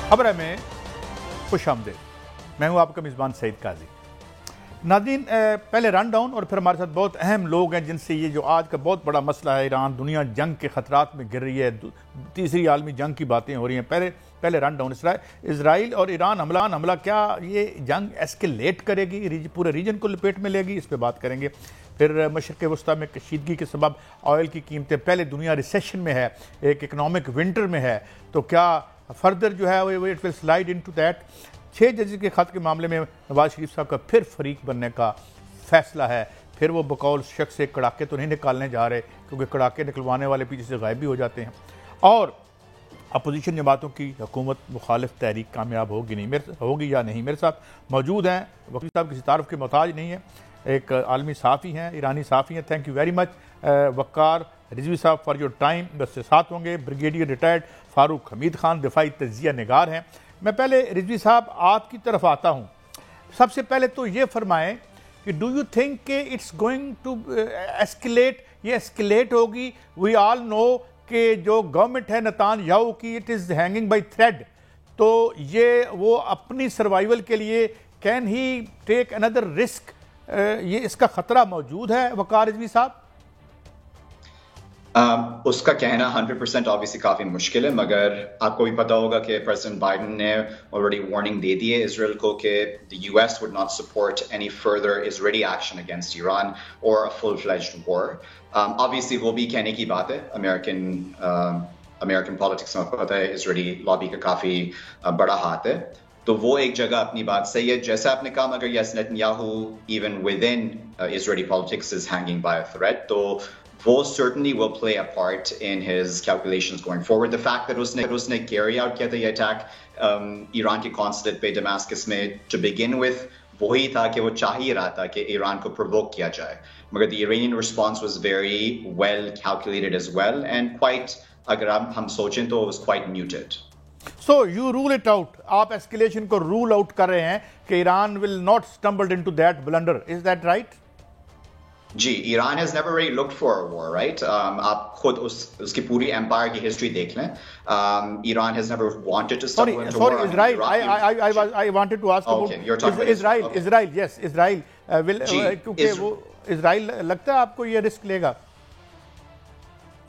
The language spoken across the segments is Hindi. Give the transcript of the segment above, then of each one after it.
खबर में खुशामदीद। मैं हूं आपका मेज़बान सईद काजी। नाज़रीन, पहले रन डाउन और फिर हमारे साथ बहुत अहम लोग हैं जिनसे ये जो आज का बहुत बड़ा मसला है, ईरान दुनिया जंग के ख़तरात में गिर रही है, तीसरी आलमी जंग की बातें हो रही हैं। पहले रन डाउन इसराइल और ईरान हमला क्या ये जंग एस्केलेट करेगी, पूरे रीजन को लपेट में लेगी, इस पर बात करेंगे। फिर मशरिक़ वस्ता में कशीदगी के सबब ऑयल की कीमतें, पहले दुनिया रिसेशन में है, एक इकनॉमिक विंटर में है, तो क्या फर्दर जो है वो it will slide into that. 6 जजेस के खत के मामले में नवाज शरीफ साहब का फिर फरीक बनने का फैसला है। फिर वो बकौल शख्स से कड़ाके तो नहीं निकालने जा रहे, क्योंकि कड़ाके निकलवाने वाले पीछे से गायब भी हो जाते हैं। और अपोजिशन जमातों की हुकूमत मुखालिफ तहरीक कामयाब होगी या नहीं। मेरे साथ मौजूद हैं, वकील साहब किसी तारुफ के मोहताज नहीं है, एक आलमी सहाफ़ी हैं, ईरानी सहाफ़ी हैं। थैंक यू वेरी मच वक़ार रिजवी साहब फॉर योर टाइम। बस से साथ होंगे ब्रिगेडियर रिटायर्ड फारूक हमीद खान, दिफाई तजिया निगार हैं। मैं पहले रिजवी साहब आपकी तरफ आता हूँ। सबसे पहले तो ये फरमाएं कि डू यू थिंक कि इट्स गोइंग टू एस्केलेट, ये एस्केलेट होगी? वी ऑल नो कि जो गवर्नमेंट है नेतान्याहू की, it is hanging by thread, तो ये वो अपनी सर्वाइवल के लिए can he take another risk, ये इसका ख़तरा मौजूद है वक़ार रिजवी साहब? उसका कहना 100% ऑब्वियसली काफ़ी मुश्किल है, मगर आपको भी पता होगा कि प्रेसिडेंट बाइडेन ने ऑलरेडी वार्निंग दे दी है इसराइल को कि the US would not support any further Israeli action against Iran और a full fledged war. Obviously वो भी कहने की बात है, अमेरिकन पॉलिटिक्स में पता है इजरायली लॉबी का काफ़ी बड़ा हाथ है, तो वो एक जगह अपनी बात सही है। जैसा आपने कहा, मगर yes, Netanyahu even with in Israeli politics is hanging by a thread, तो वो certainly will play a part in his calculations going forward. The fact that उसने carry out किया था ये attack ईरान के consulate पे Damascus में to begin with, वही था कि वो चाह ही रहा था कि ईरान को provoke किया जाए, मगर the Iranian response was very well calculated as well and quite, अगर हम सोचें तो was quite muted. So you rule it out, आप escalation को rule out कर रहे हैं कि Iran will not stumble into that blunder, is that right? जी, Iran has never really looked for a war, right? आप खुद उसकी पूरी एम्पायर की हिस्ट्री देख लें। Iran has never wanted to stumble into war. Sorry, Israel. I wanted to ask about you're talking about Israel. Okay. Israel, yes, Israel will, क्योंकि वो Israel लगता है आपको ये रिस्क लेगा?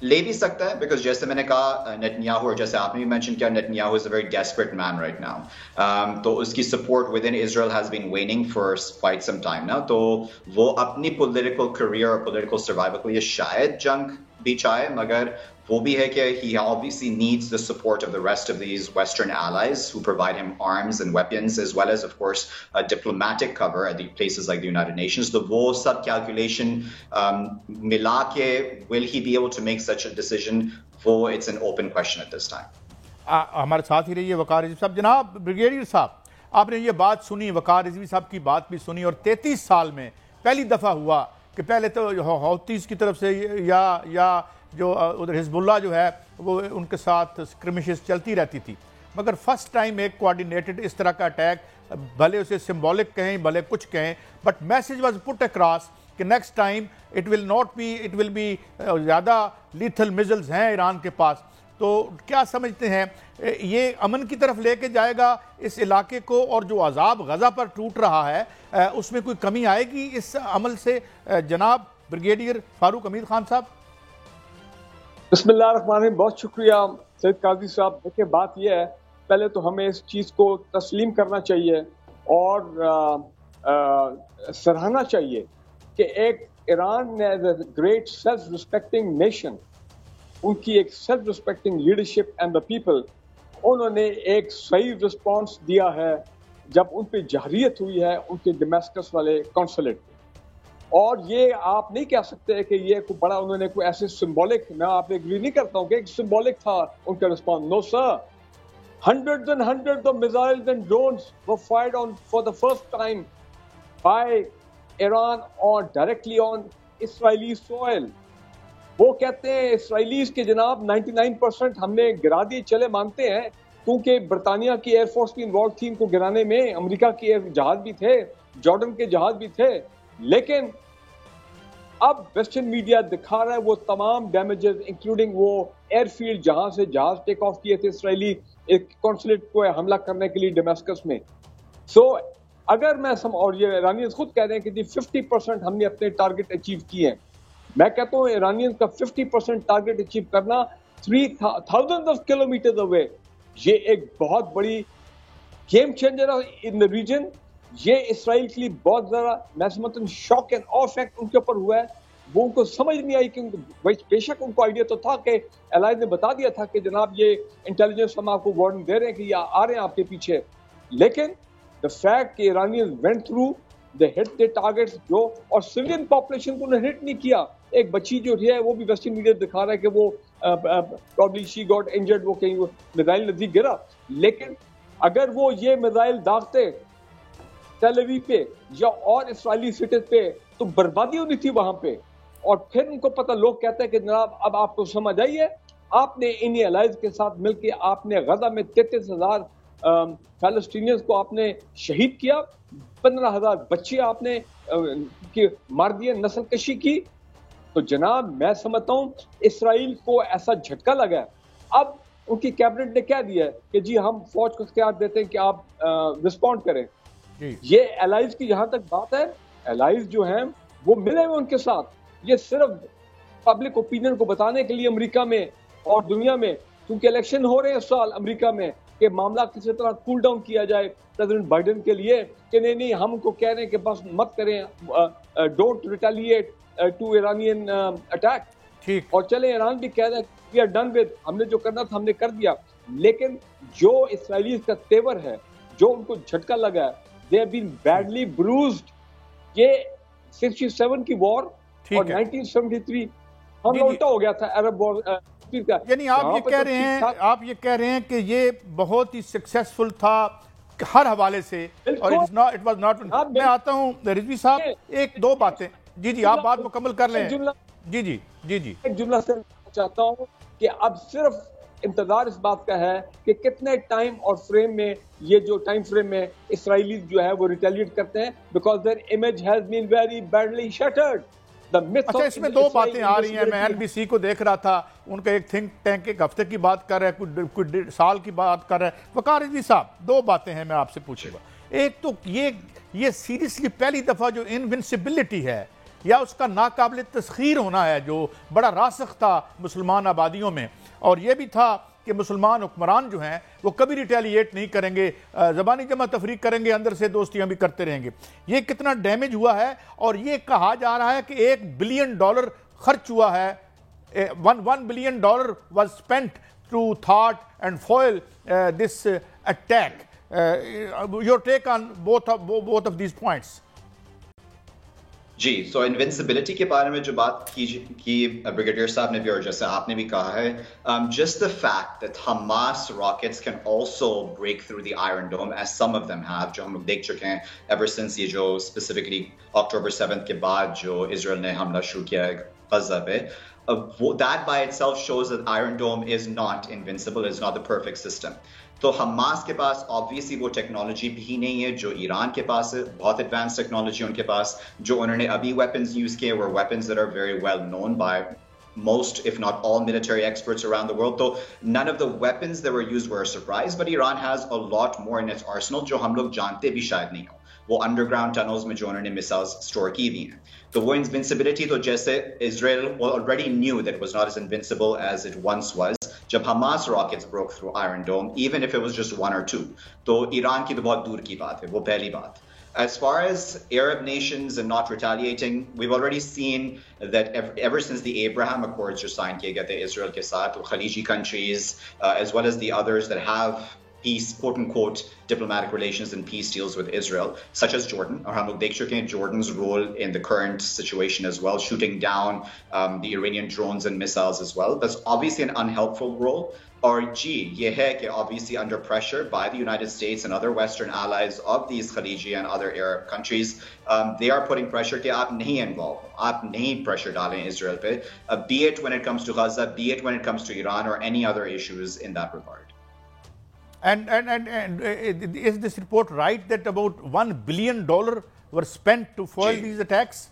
ले भी सकता है, बिकॉज जैसे मैंने कहा नेतन्याहू, और जैसे आपने भी मेंशन किया, Netanyahu is a very desperate man right now, तो उसकी support with in Israel has been waning for quite some time now, तो वो अपनी पॉलिटिकल करियर और पॉलिटिकल सर्वाइवल के लिए शायद जंग भी चाहे, मगर वो भी है कि he obviously needs the support of the rest of these Western allies who provide him arms and weapons, as well as, of course, a diplomatic cover at the places like the United Nations. The वो सब calculation मिला के will he be able to make such a decision? वो it's an open question at this time. हमारे साथ ही रहिए वक़ार रिजवी साहब। जनाब ब्रिगेडियर साहब, आपने ये बात सुनी, वक़ार रिजवी साहब की बात भी सुनी, और 33 साल में पहली दफ़ा हुआ कि पहले तो हौतीस की तरफ से या जो उधर हिजबुल्लाह जो है वो उनके साथ स्क्रिमिशेस चलती रहती थी, मगर फर्स्ट टाइम एक कोऑर्डिनेटेड इस तरह का अटैक, भले उसे सिंबॉलिक कहें भले कुछ कहें, but message was put across कि next time it will be ज़्यादा लीथल मिसाइल्स हैं ईरान के पास। तो क्या समझते हैं ये अमन की तरफ लेके जाएगा इस इलाके को, और जो अजाब गज़ा पर टूट रहा है उसमें कोई कमी आएगी इस अमल से? जनाब ब्रिगेडियर फारूक हमीद खान साहब। बिस्मिल्लाहिर्रहमानिर्रहीम, बहुत शुक्रिया सईद काजी साहब। देखिए, बात यह है, पहले तो हमें इस चीज़ को तस्लीम करना चाहिए और सराहना चाहिए कि एक ईरान ने as a great self respecting nation, उनकी एक self respecting leadership and the people, उन्होंने एक सही रिस्पांस दिया है जब उन पर जहरीत हुई है उनके दमास्कस वाले कॉन्सुलेट। और ये आप नहीं कह सकते कि ये कोई बड़ा उन्होंने कोई ऐसे सिंबॉलिक, मैं आपसे एग्री नहीं करता हूँ कि एक सिंबॉलिक था उनका response. No sir, hundreds and hundreds of missiles and drones were fired on for the first time by Iran on directly on Israeli soil. वो कहते हैं इसराइलीज के जनाब 99% हमने गिरा दिए, चले मानते हैं, क्योंकि बरतानिया की एयरफोर्स भी इन्वॉल्व थी इनको गिराने में, अमेरिका के जहाज भी थे, जॉर्डन के जहाज भी थे, लेकिन अब वेस्टर्न मीडिया दिखा रहा है वो तमाम डैमेजेस, इंक्लूडिंग वो एयरफील्ड जहां से जहाज टेक ऑफ किए थे इसराइली एक कॉन्सुलेट को हमला करने के लिए डमास्कस में। सो अगर मैं और ये ईरानियंस खुद कह रहे हैं कि जी 50% हमने अपने टारगेट अचीव किए हैं। मैं कहता हूँ ईरानियंस का 50% टारगेट अचीव करना 3000 ऑफ किलोमीटर अवे, ये एक बहुत बड़ी game changer in the region. ये इसराइल के लिए बहुत ज्यादा मैं समझता हूँ शॉक एंड ऑफ इफेक्ट उनके ऊपर हुआ है। वो उनको समझ नहीं आई कि बेशक उनको आइडिया तो था कि एलाइज ने बता दिया था कि जनाब ये इंटेलिजेंस हम आपको वार्निंग दे रहे हैं कि ये आ रहे हैं आपके पीछे, लेकिन द फैक्ट कि Iranians went through the hit the targets जो और सिविलियन पॉपुलेशन को उन्होंने हिट नहीं किया। एक बच्ची जो है वो भी वेस्टर्न मीडिया दिखा रहा है कि वो प्रॉब्ली शी गॉट इंजर्ड, वो कहीं मिसाइल नजदीक गिरा। लेकिन अगर वो ये मिसाइल दागते टेल अवीव पे या और इसराइली सिटीज पे तो बर्बादी होनी थी वहां पे। और फिर उनको पता, लोग कहते हैं कि जनाब अब आपको समझ आई है, आपने इन एलाइज के साथ मिलकर आपने गजा में 33,000 फलस्तीनियंस को आपने शहीद किया, 15,000 बच्चे आपने मार दिए, नस्ल कशी की। तो जनाब मैं समझता हूँ इसराइल को ऐसा झटका लगा है। अब उनकी कैबिनेट ने क्या दिया है कि जी हम फौज को इख्तियार देते हैं कि आप रिस्पॉन्ड करें। ये एलाइज की जहां तक बात है, एलाइज जो हैं वो मिले हुए उनके साथ, ये सिर्फ पब्लिक ओपिनियन को बताने के लिए अमेरिका में और दुनिया में, क्योंकि इलेक्शन हो रहे हैं इस साल अमेरिका में, कि मामला किसी तरह कूल डाउन किया जाए प्रेसिडेंट बाइडेन के लिए कि नहीं हम उनको कह रहे हैं कि बस मत करें, don't retaliate to Iranian attack. ठीक, और चले ईरान भी कह रहा है वी आर डन विद, हमने जो करना था हमने कर दिया। लेकिन जो इसराइली का तेवर है, जो उनको झटका लगा है, they have been badly bruised। ये 67 की वॉर और 1973 हम उल्टा हो गया था अरब वॉर का। यानी आप ये कह रहे हैं कि ये बहुत ही सक्सेसफुल था हर हवाले से, और इट वाज नॉट। मैं आता हूं रिजवी साहब, एक दो बातें, जी आप बात मुकम्मल कर लें। जी एक जुमला से चाहता हूं कि अब सिर्फ इंतजार इस बात का है कि कितने टाइम और फ्रेम में, ये जो टाइम फ्रेम में इसराइली जो है वो रिटेलिएट करते हैं, because their image has been very badly shattered. अच्छा, इसमें दो बातें आ रही हैं। मैं एनबीसी को देख रहा था, उनका एक थिंक टैंक एक हफ्ते की बात कर रहा है, कुछ साल की बात कर रहा है। वकार रिजवी साहब, दो बातें हैं मैं आपसे पूछूंगा। एक तो ये सीरियसली पहली दफा जो इनविंसिबिलिटी है या उसका नाकाबिल तस्खीर होना है जो बड़ा रासख था मुसलमान आबादियों में, और यह भी था कि मुसलमान हुक्मरान जो हैं वो कभी रिटेलिएट नहीं करेंगे, ज़बानी जमा तफरीक करेंगे, अंदर से दोस्तियां भी करते रहेंगे। ये कितना डैमेज हुआ है, और ये कहा जा रहा है कि $1 बिलियन खर्च हुआ है, $1 billion was spent to thwart and foil this attack. Your take on both of these points? जी, सो इनविंसिबिलिटी के बारे में जो बात की ब्रिगेडियर साहब ने भी और जैसे आपने भी कहा है, just the fact that Hamas rockets can also break through the Iron Dome, as some of them have, जो हम लोग देख चुके हैं ever since ये जो specifically October 7th के बाद जो इसराइल ने हमला शुरू किया है गजा पे, that by itself shows that Iron Dome is not invincible, is not the perfect system. तो हमास के पास ऑब्वियसली वो टेक्नोलॉजी भी नहीं है जो ईरान के पास है, बहुत एडवांस टेक्नोलॉजी उनके पास। जो उन्होंने अभी वेपन्स यूज किए were weapons that are very well known by most, if not all, military experts around the world. So none of the weapons that were used were a surprise, but Iran has a lot more in its arsenal जो हम लोग जानते भी शायद नहीं हो। वो अंडरग्राउंड टनल्स में जो उन्होंने मिसाइल्स स्टोर की हुई हैं, तो वो इनविंसिबिलिटी तो जैसे Israel already knew that it was not as invincible as it once was जब Hamas rockets broke through Iron Dome, even if it was just 1 or 2, तो ईरान की तो बहुत दूर की बात है, वो पहली बात। As far as Arab nations and not retaliating, we've already seen that ever since the Abraham Accords जो signed किए गए थे Israel के साथ, Khaliji countries, as well as the others that have peace, quote unquote, diplomatic relations and peace deals with Israel, such as Jordan. और हम लोग देख चुके हैं Jordan's role in the current situation as well, shooting down the Iranian drones and missiles as well. That's obviously an unhelpful role. और जी ये है कि obviously under pressure by the United States and other Western allies of these Khaliji and other Arab countries, they are putting pressure कि आप नहीं involve, आप नहीं pressure डालें Israel पे, be it when it comes to Gaza, be it when it comes to Iran or any other issues in that regard. And is this report right that about $1 billion were spent to foil these attacks?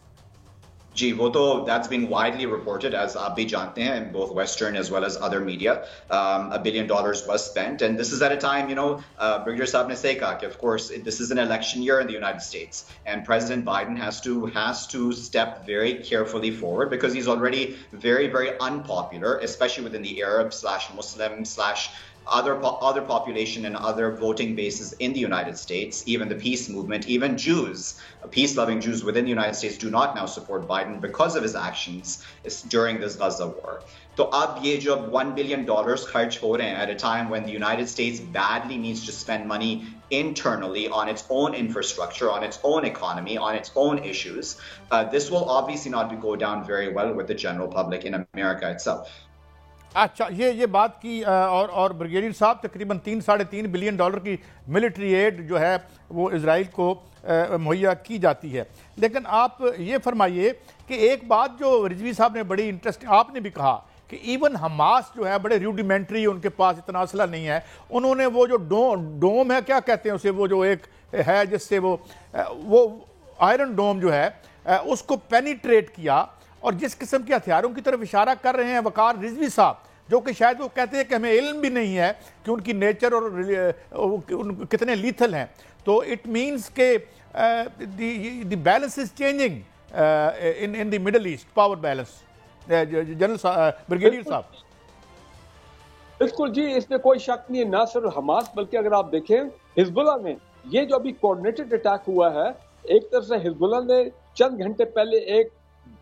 जी वो तो that's been widely reported as आप भी जानते हैं in both Western as well as other media. $1 billion was spent and this is at a time, Brigadier Saab ne say kaha कि of course this is an election year in the United States and President Biden has to step very carefully forward because he's already very, very unpopular, especially within the Arab/Muslim/ other population and other voting bases in the United States, even the peace movement, even Jews, peace-loving Jews within the United States do not now support Biden because of his actions during this Gaza war. So ab ye jo $1 billion kharch ho rahe hain at a time when the United States badly needs to spend money internally on its own infrastructure, on its own economy, on its own issues, this will obviously not go down very well with the general public in America itself. अच्छा, ये बात की और ब्रिगेडियर साहब तकरीबन 3-3.5 बिलियन डॉलर की मिलिट्री एड जो है वो इजराइल को मुहैया की जाती है। लेकिन आप ये फरमाइए कि एक बात जो रिजवी साहब ने बड़ी इंटरेस्टिंग आपने भी कहा कि इवन हमास जो है बड़े रूडिमेंट्री, उनके पास इतना असला नहीं है। उन्होंने वो जो डोम है, क्या कहते हैं उसे, वो जो एक है जिससे वो आयरन डोम जो है उसको पेनिट्रेट किया और जिस किस्म के हथियारों की तरफ इशारा कर रहे हैं वकार रिजवी साहब, जो कि शायद वो कहते हैं कि हमें इल्म भी नहीं है कि उनकी नेचर और कितने लीथल हैं, तो इट मीन्स के the balance is changing in the middle east, power balance. General brigadier साहब। बिल्कुल जी, इसमें कोई शक नहीं है। ना सिर्फ हमास बल्कि अगर आप देखें हिजबुल्लाह ने, ये जो अभी कोऑर्डिनेटेड अटैक हुआ है, एक तरफ से हिजबुल्लाह ने चंद घंटे पहले एक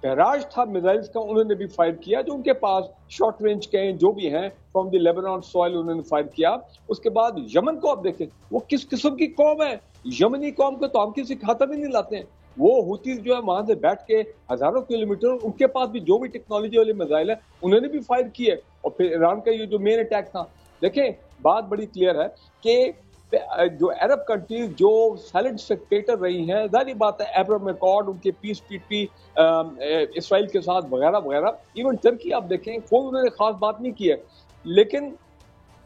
बैराज था मिसाइल्स का, उन्होंने भी फायर किया, जो उनके पास शॉर्ट रेंज के जो भी हैं फ्रॉम द लेबनान सॉइल, उन्होंने फायर किया। उसके बाद यमन को आप देखें, वो किस किस्म की कौम है, यमनी कौम को तो हम किसी खाता भी नहीं लाते हैं। वो हुतीज जो है वहां से बैठ के हजारों किलोमीटर, उनके पास भी जो भी टेक्नोलॉजी वाले मिसाइल है उन्होंने भी फायर किए। और फिर ईरान का ये जो मेन अटैक था, देखें बात बड़ी क्लियर है कि जो अरब कंट्रीज जो साइलेंट स्पेक्टेटर रही हैं, जाहिर बात है अब्राहम अकॉर्ड, उनके पीस ट्रीटी इसराइल के साथ वगैरह वगैरह, इवन टर्की आप देखें कोई उन्होंने खास बात नहीं की है। लेकिन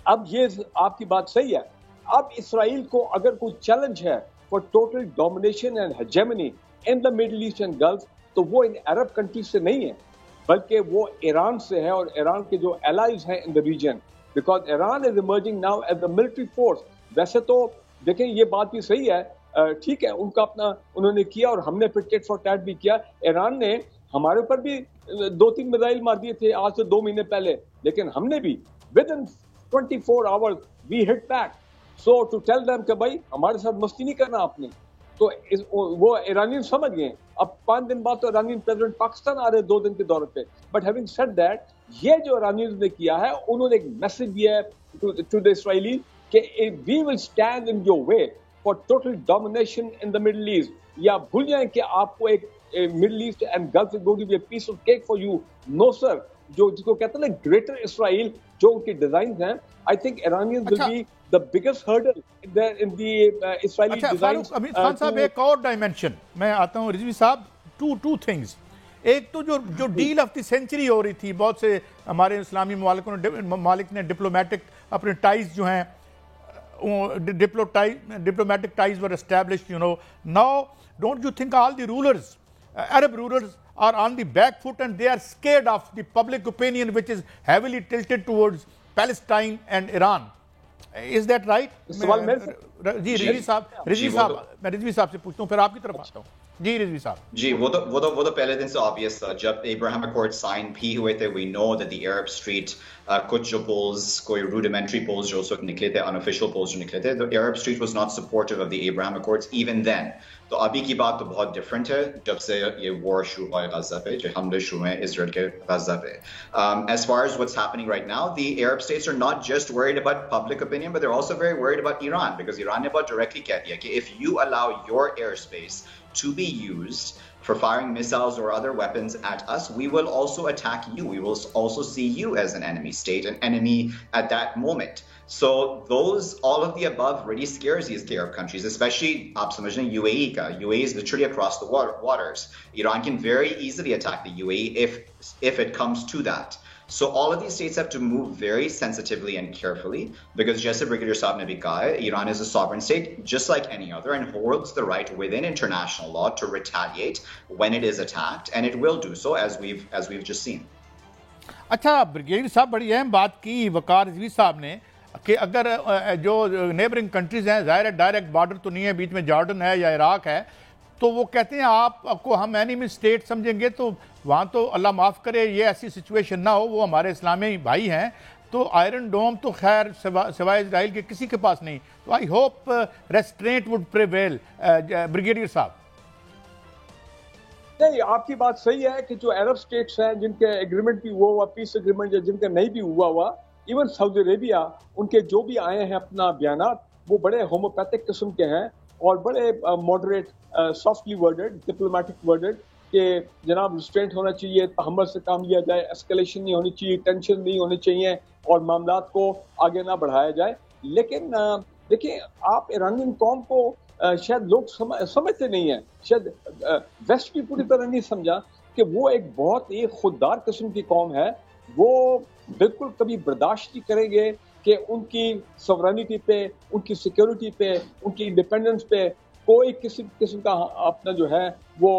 अब ये आपकी बात सही है, अब इसराइल को अगर कोई चैलेंज है for total domination and hegemony in the Middle East and gulf, तो वो इन अरब कंट्रीज से नहीं है, बल्कि वो ईरान से है और ईरान के जो एलाइज हैं in the region, because Iran is emerging now as the military force. वैसे तो देखें ये बात भी सही है, ठीक है, उनका अपना उन्होंने किया और हमने फिर टेट फॉर टैट भी किया। ईरान ने हमारे ऊपर भी 2-3 मिसाइल मार दिए थे आज से 2 महीने पहले, लेकिन हमने भी with in 24 hours we hit back. So to tell them कि भाई हमारे साथ मस्ती नहीं करना आपने, तो वो ईरानी समझ गए। अब 5 दिन बाद तो ईरानी प्रेसिडेंट पाकिस्तान आ रहे 2 दिन के दौरे पे। बट हैविंग सेड दैट, ये जो ईरानियों ने किया है, उन्होंने एक मैसेज दिया है टू द इसराइली कि we will stand in your way for total domination in the Middle East. या भूल जाए कि आपको एक Middle East and Gulf is going to be a piece of cake for you. No sir, जो जिसको कहते हैं ना ग्रेटर इसराइल, जो उनके डिजाइन हैं, I think Iranians will be the biggest hurdle in the Israeli design. अमीर खान साहब, एक और डायमेंशन मैं आता हूं रिजवी साहब, टू थिंग्स। एक तो जो डील ऑफ द सेंचुरी हो रही थी, बहुत से हमारे इस्लामी ममालिक ने डिप्लोमेटिक अपने टाइज जो हैं, diplomatic ties were established, Now, don't you think all the rulers, Arab rulers, are on the back foot and they are scared of the public opinion which is heavily tilted towards Palestine and Iran? Is that right? जी रिजवी साहब, मैं रिजवी साहब से पूछता हूँ, फिर आपकी तरफ आता हूँ। जी रिजवी साहब। जी वो तो पहले दिन से ऑब्वियस था, जब Abraham Accords साइन भी हुए थे, we know that the Arab Street, कुछ जो polls, कोई rudimentary polls जो उस वक्त निकले थे, unofficial polls जो निकले थे, the Arab Street was not supportive of the Abraham Accords even then. तो अभी की बात तो बहुत डिफरेंट है, जब से ये वॉर शुरू हुआ है गजा पे, जो हमले शुरू हैं इजराइल के गजा पे। As far as what's happening right now, the Arab states are not just worried about public opinion, but they're also very worried about Iran, because Iran ने बहुत directly कह दिया कि if you allow your airspace to be used for firing missiles or other weapons at us, we will also attack you. We will also see you as an enemy state, an enemy at that moment. So all of the above really scares these Arab countries, especially आप समझ लें UAE का. UAE is literally across the waters. Iran can very easily attack the UAE if it comes to that. So all of these states have to move very sensitively and carefully because जैसे Brigadier साहब ने भी कहा है, Iran is a sovereign state just like any other and holds the right within international law to retaliate when it is attacked, and it will do so as we've just seen. अच्छा, ब्रिगेडियर साहब बड़ी अहम बात की वकार रिजवी साहब ने कि अगर जो नेबरिंग कंट्रीज़ हैं, ज़ाहिर है डायरेक्ट बॉर्डर तो नहीं है, बीच में जॉर्डन है या इराक है, तो वो कहते हैं आपको हम एनिमी स्टेट समझेंगे तो वहाँ तो अल्लाह माफ़ करे ये ऐसी सिचुएशन ना हो, वो हमारे इस्लामी भाई हैं, तो आयरन डोम तो खैर सिवाय इजराइल के किसी के पास नहीं, तो I hope restaurant would prevail. Brigadier साहब नहीं, आपकी बात सही है कि जो अरब स्टेट्स हैं जिनके एग्रीमेंट भी हुआ पीस एग्रीमेंट, या जिनका नहीं भी हुआ, इवन सऊदी अरेबिया, उनके जो भी आए हैं अपना बयानात वो बड़े होम्योपैथिक किस्म के हैं और बड़े moderate, softly worded, diplomatic worded कि जनाब रिस्ट्रेंट होना चाहिए, तहम्मुल से काम लिया जाए, एस्केलेशन नहीं होनी चाहिए, टेंशन नहीं होनी चाहिए और मामलात को आगे ना बढ़ाया जाए। लेकिन देखिए, आप ईरानियन कौम को शायद लोग समझते नहीं है, शायद वेस्ट भी पूरी तरह नहीं समझा कि वो एक बहुत ही खुददार किस्म की कौम है। वो बिल्कुल कभी बर्दाश्त नहीं करेंगे कि उनकी सवरनिटी पे, उनकी सिक्योरिटी पे, उनकी इंडिपेंडेंस पे कोई किसी किस्म का अपना जो है वो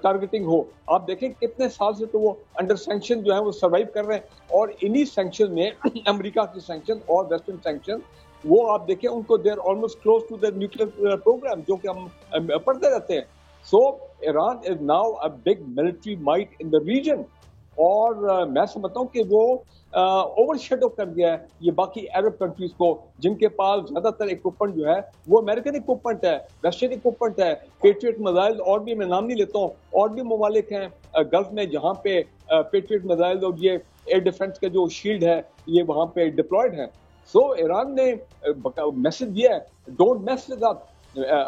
टारगेटिंग हो। आप देखें कितने साल से तो वो अंडर सैंक्शन जो है वो सर्वाइव कर रहे हैं, और इन्हीं सैंक्शन में अमेरिका की सैंक्शन और वेस्टर्न सैंक्शन, वो आप देखें उनको they are almost close to the nuclear program जो कि हम पढ़ते रहते हैं। So Iran is now a big military might in the region, और मैं समझता हूँ कि वो ओवरशैडो कर गया है ये बाकी अरब कंट्रीज को, जिनके पास ज्यादातर इक्विपमेंट जो है वो अमेरिकन इक्विपमेंट है, रशियन इक्विपमेंट है, पेट्रियट मिसाइल, और भी मैं नाम नहीं लेता हूँ, और भी ममालिक हैं गल्फ में जहाँ पे पेट्रियट मिसाइल और ये एयर डिफेंस का जो शील्ड है ये वहाँ पे डिप्लॉयड है। सो ईरान ने मैसेज दिया है, डोंट मेस विद अस,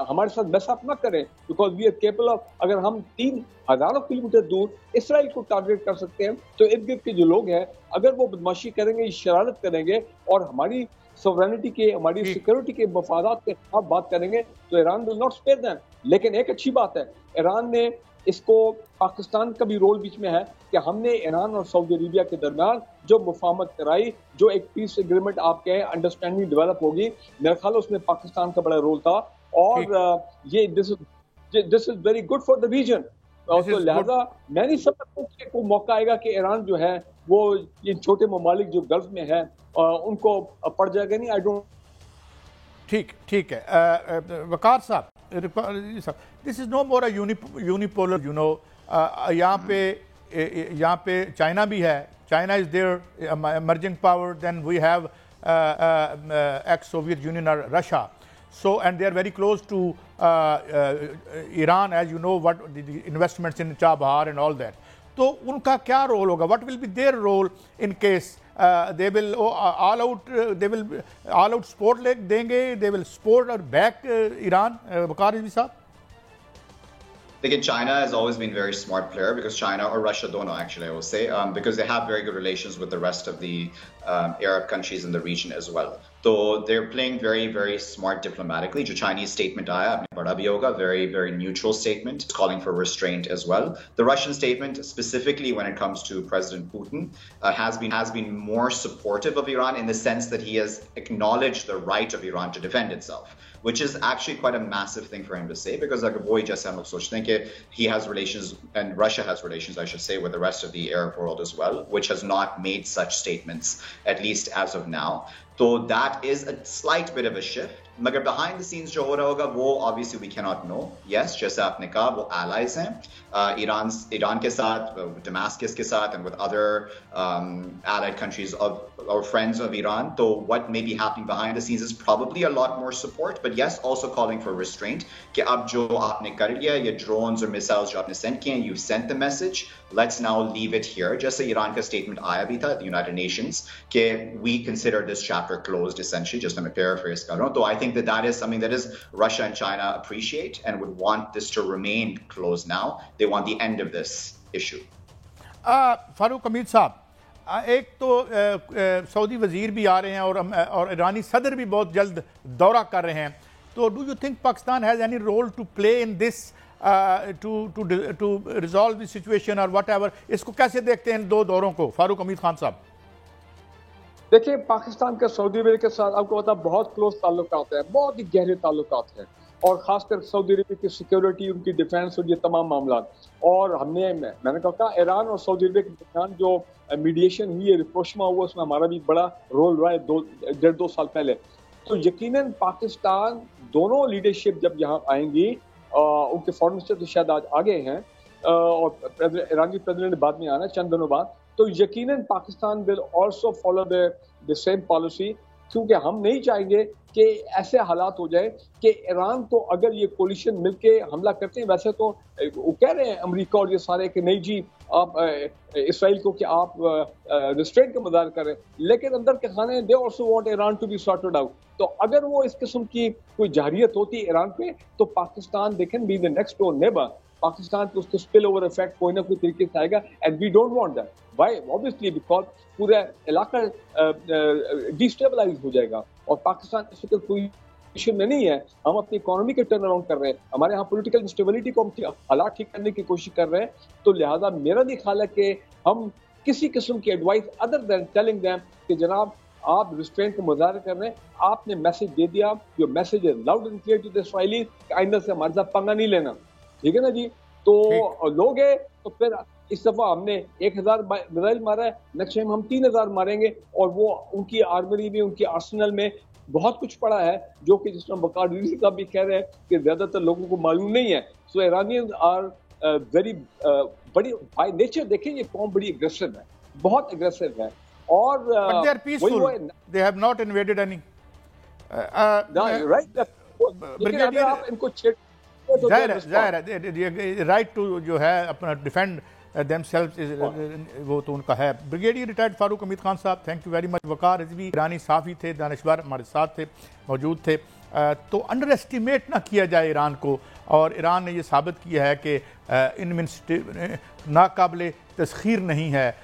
हमारे साथ मैस अप ना करें, because we are capable of, अगर हम 3000 किलोमीटर दूर इसराइल को टारगेट कर सकते हैं, तो इर्द गिर्द के जो लोग हैं अगर वो बदमाशी करेंगे, शरारत करेंगे और हमारी सॉवरेनिटी के, हमारी सिक्योरिटी के मफादात के खिलाफ बात करेंगे, तो Iran will not spare them. लेकिन एक अच्छी बात है, ईरान ने इसको, पाकिस्तान का भी रोल बीच में है कि हमने ईरान और सऊदी अरेबिया के दरमियान जो मुफाहमत कराई, जो एक पीस एग्रीमेंट आपके अंडरस्टैंडिंग डेवलप होगी, मेरे ख्याल उसमें पाकिस्तान का बड़ा रोल था, और ये this is very good for the region. तो लिहाजा मैं नहीं समझता कि कोई मौका आएगा कि ईरान जो है वो इन छोटे ममालिक जो गल्फ में है उनको पड़ जाएगा, नहीं, आई डोंट। ठीक है वकार साहब, this is no more a unipolar, you know, यहाँ पे चाइना भी है, China is there emerging power, then we have ex-Soviet Union or Russia. So, and they are very close to Iran, as you know, what the investments in Chabahar and all that. तो उनका क्या रोल होगा? What will be their role in case they will all out support देंगे? They will support or back Iran? वकार रिजवी साहब? Again, China has always been a very smart player, because China, or Russia, don't know actually, I will say, because they have very good relations with the rest of the Arab countries in the region as well. So they're playing very, very smart diplomatically. जो Chinese statement आया, आपने पढ़ा भी होगा, very, very neutral statement, calling for restraint as well. The Russian statement, specifically when it comes to President Putin, has been more supportive of Iran in the sense that he has acknowledged the right of Iran to defend itself, which is actually quite a massive thing for him to say, because like वो जैसे हम लोग सोचते हैं कि he has relations, and Russia has relations, I should say, with the rest of the Arab world as well, which has not made such statements, at least as of now. So that is a slight bit of a shift. मगर behind the scenes जो हो रहा होगा वो obviously we cannot know. Yes, जैसे आपने कहा वो allies हैं, ईरान के साथ, Damascus के साथ, and with other allied countries of or friends of Iran. So what may be happening behind the scenes is probably a lot more support, but yes, also calling for restraint. कि अब जो आपने कर लिया, ये drones और missiles जो आपने send किए, you've sent the message. Let's now leave it here. जैसे ईरान का statement आया भी था, the United Nations, कि we consider this chapter closed essentially. Just मैं paraphrase कर रहा हूँ. तो I think that is something that is Russia and China appreciate and would want this to remain closed now. They want the end of this issue. Farooq Hamid साहब, एक तो सऊदी वजीर भी आ रहे हैं और ईरानी सदर भी बहुत जल्द दौरा कर रहे हैं, तो do you think Pakistan has any role to play in this to resolve the situation और वट एवर? इसको कैसे देखते हैं इन दो दौरों को, फारूक हमीद खान साहब? देखिए, पाकिस्तान के सऊदी अरब के साथ आपको पता बहुत क्लोज ताल्लुकात हैं, बहुत ही गहरे ताल्लुकात हैं, और खासकर सऊदी अरब की सिक्योरिटी, उनकी डिफेंस और ये तमाम मामला। और मैंने कहा ईरान और सऊदी अरब के दरमियान जो मीडिएशन हुई है, रिप्रोशमा हुआ, उसमें हमारा भी बड़ा रोल रहा है 1.5-2 साल पहले। तो यकीनन पाकिस्तान दोनों लीडरशिप जब यहाँ आएंगी, उनके फॉरेन मिनिस्टर तो शायद आज आ गए हैं, और ईरानी प्रेसिडेंट बाद में आना चंद दिनों बाद, तो यकीनन Pakistan will also follow the same policy, क्योंकि हम नहीं चाहेंगे कि ऐसे हालात हो जाए कि ईरान तो अगर ये कोलिशन मिलके हमला करते हैं, वैसे तो वो कह रहे हैं अमेरिका और ये सारे कि नहीं जी आप इसराइल को कि आप रिस्ट्रेंट का मदार करें, लेकिन अंदर के खाने they also want Iran to be sorted out. तो अगर वो इस किस्म की कोई जाहिरियत होती है ईरान पे, तो Pakistan they can be the next door neighbour, Pakistan पे उसका स्पिल ओवर इफेक्ट कोई ना कोई तरीके से आएगा, and we don't want that. Why? Obviously because पूरा इलाका डिस्टेबलाइज हो जाएगा, और पाकिस्तान इस वक्त कोई पोजीशन में नहीं है। हम अपनी इकोनॉमी के टर्न अराउंड कर रहे हैं, हमारे यहाँ पॉलिटिकल इंस्टेबिलिटी को हम हालात ठीक करने की कोशिश कर रहे हैं। तो लिहाजा मेरा भी ख्याल है कि हम किसी किस्म की advice other than telling them कि जनाब आप रिस्ट्रेंट का मुजाहरा कर रहे हैं, आपने मैसेज दे दिया, जो मैसेज है loud and clear to the Israeli, आइंदा से हमारे साथ पंगा नहीं लेना, ठीक है ना जी। तो लोग है, तो फिर इस दफा हमने 1000 मिसाइल मारा है, नेक्स्ट टाइम हम 3000 मारेंगे, और वो उनकी आर्मरी में, उनकी आर्सेनल में बहुत कुछ पड़ा है, जो कि जिस तरह बकार रीज़ी साहब भी कह रहे हैं कि ज्यादातर लोगों को मालूम नहीं है। सो ईरानियंस आर वेरी बड़ी बाय नेचर, देखिए ये कौम बड़ी एग्रेसिव है, बहुत एग्रेसिव है, और but they are peaceful, they have not invaded any right. लेकिन अगर आप इनको छेड़ राइट टू जो है अपना डिफेंड themselves, वो तो उनका है। ब्रिगेडियर रिटायर्ड फारूक हमीद खान साहब, थैंक यू वेरी मच। वकार रिजवी ईरानी साफ़ी थे, दानिशवर हमारे साथ थे, मौजूद थे। तो अंडर एस्टिमेट ना किया जाए ईरान को, और ईरान ने ये साबित किया है कि नाकाबिले तस्खीर नहीं है,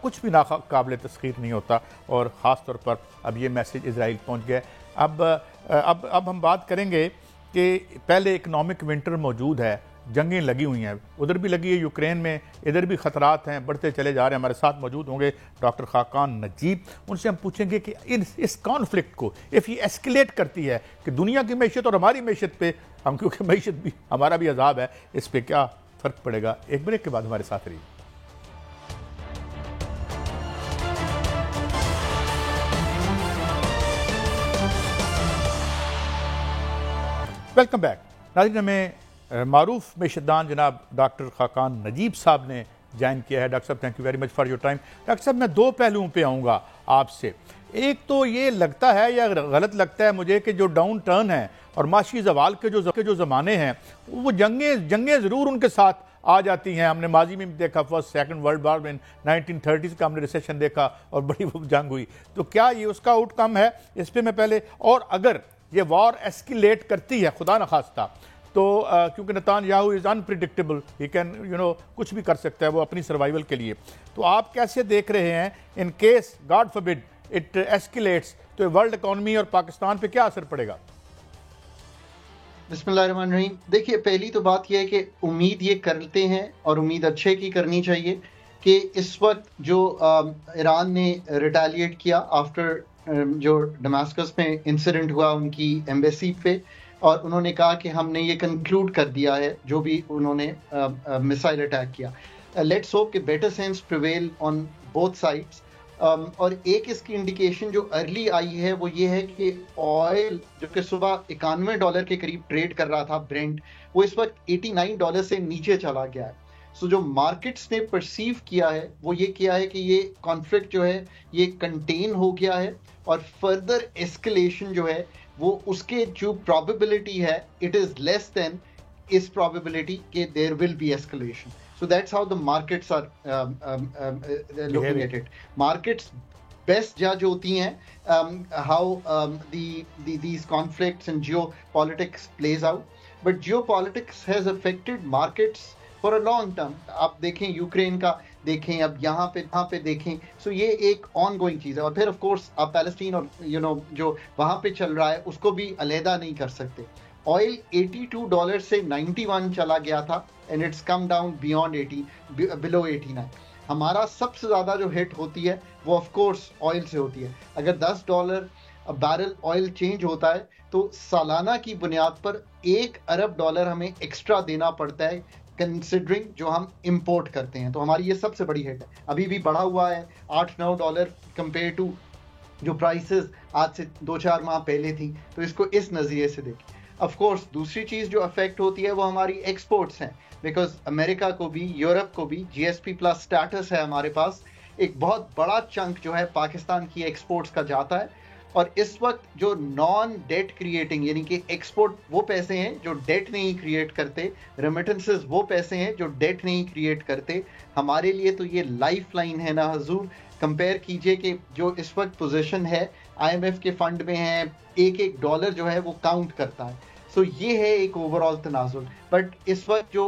कुछ भी नाकाबिले तस्खीर नहीं होता, और ख़ास तौर पर अब ये मैसेज इजराइल पहुँच गया। अब हम बात करेंगे कि पहले इकनॉमिक विंटर मौजूद है, जंगें लगी हुई हैं, उधर भी लगी है यूक्रेन में, इधर भी ख़तरात हैं, बढ़ते चले जा रहे हैं। हमारे साथ मौजूद होंगे डॉक्टर खाकान नजीब, उनसे हम पूछेंगे कि इस कॉन्फ्लिक्ट को इफ़ ये एस्केलेट करती है कि दुनिया की मैशत और हमारी मैशत पे, हम क्योंकि मैशत भी हमारा भी अजाब है, इस पर क्या फ़र्क पड़ेगा। एक ब्रेक के बाद हमारे साथ रहिए। वेलकम बैक नाज़रीन। हमें मारूफ मैशदान जनाब डॉक्टर खाकान नजीब साहब ने ज्वाइन किया है। डॉक्टर साहब thank you very much for your time. Doctor साहब मैं दो पहलुओं पे आऊँगा आपसे। एक तो ये लगता है या गलत लगता है मुझे कि जो डाउन टर्न है और माशी जवाल के जो ज़माने हैं, वो जंगें ज़रूर उनके साथ आ जाती हैं। हमने माजी में देखा, फर्स्ट सेकंड वर्ल्ड वॉर में 1930s का हमने रिसेशन देखा और बड़ी वो जंग हुई। तो क्या ये उसका आउटकम है? इस पर मैं पहले, और अगर ये वॉर एस्केलेट करती है खुदा न खास्ता, तो क्योंकि Netanyahu is unpredictable, he can कुछ भी कर सकता है वो अपनी सर्वाइवल के लिए, तो आप कैसे देख रहे हैं in case God forbid it escalates, तो वर्ल्ड इकोनॉमी और पाकिस्तान पे क्या असर पड़ेगा? बिस्मिल्लाहिर्रहमानिर्रहीम। देखिए, पहली तो बात यह है कि उम्मीद ये करते हैं, और उम्मीद अच्छे की करनी चाहिए, कि इस वक्त जो ईरान ने रिटेलिएट किया आफ्टर जो डमास्कस में इंसिडेंट हुआ उनकी एम्बेसी पे, और उन्होंने कहा कि हमने ये कंक्लूड कर दिया है जो भी उन्होंने मिसाइल अटैक किया। लेट्स होप कि better sense prevail on both sides. और एक इसकी इंडिकेशन जो अर्ली आई है वो ये है कि ऑयल जो कि सुबह $91 के करीब ट्रेड कर रहा था, ब्रेंट, वो इस वक्त $89 से नीचे चला गया है। सो जो मार्केट्स ने परसीव किया है वो ये किया है कि ये कॉन्फ्लिक्ट जो है ये कंटेन हो गया है, और फर्दर एस्केलेशन जो है वो उसके जो प्रोबेबिलिटी है इट इज लेस देन इस प्रोबेबिलिटी कि there will be escalation. So that's how the markets are looking at it. Markets best जज होती हैं how these conflicts and geopolitics plays out, but geopolitics has affected markets for a long term। आप देखें यूक्रेन का, देखें अब यहाँ पे देखें, सो ये एक ऑन गोइंग चीज़ है। और फिर ऑफ कोर्स आप पैलेस्टीन और जो वहाँ पे चल रहा है उसको भी अलहदा नहीं कर सकते। ऑयल $82 से 91 चला गया था and it's come down beyond 80, below 89। हमारा सबसे ज़्यादा जो हिट होती है वो ऑफ कोर्स ऑयल से होती है। अगर $10 बैरल ऑयल चेंज होता है तो सालाना की बुनियाद पर $1 अरब हमें एक्स्ट्रा देना पड़ता है कंसिडरिंग जो हम इंपोर्ट करते हैं। तो हमारी ये सबसे बड़ी हिट है। अभी भी बढ़ा हुआ है $8-9 कंपेयर टू जो प्राइसेस आज से 2-4 माह पहले थी। तो इसको इस नज़रिए से देखें। ऑफ कोर्स दूसरी चीज़ जो अफेक्ट होती है वो हमारी एक्सपोर्ट्स हैं, बिकॉज अमेरिका को भी यूरोप को भी GSP प्लस स्टेटस है हमारे पास। एक बहुत बड़ा चंक जो है पाकिस्तान की एक्सपोर्ट्स का जाता है और इस वक्त जो नॉन डेट क्रिएटिंग यानी कि एक्सपोर्ट वो पैसे हैं जो डेट नहीं क्रिएट करते, रेमिटेंसेस वो पैसे हैं जो डेट नहीं क्रिएट करते। हमारे लिए तो ये लाइफ लाइन है ना हजूर। कंपेयर कीजिए कि जो इस वक्त पोजीशन है IMF के फंड में है, $1 डॉलर जो है वो काउंट करता है। सो ये है एक ओवरऑल तनाजुल। बट इस वक्त जो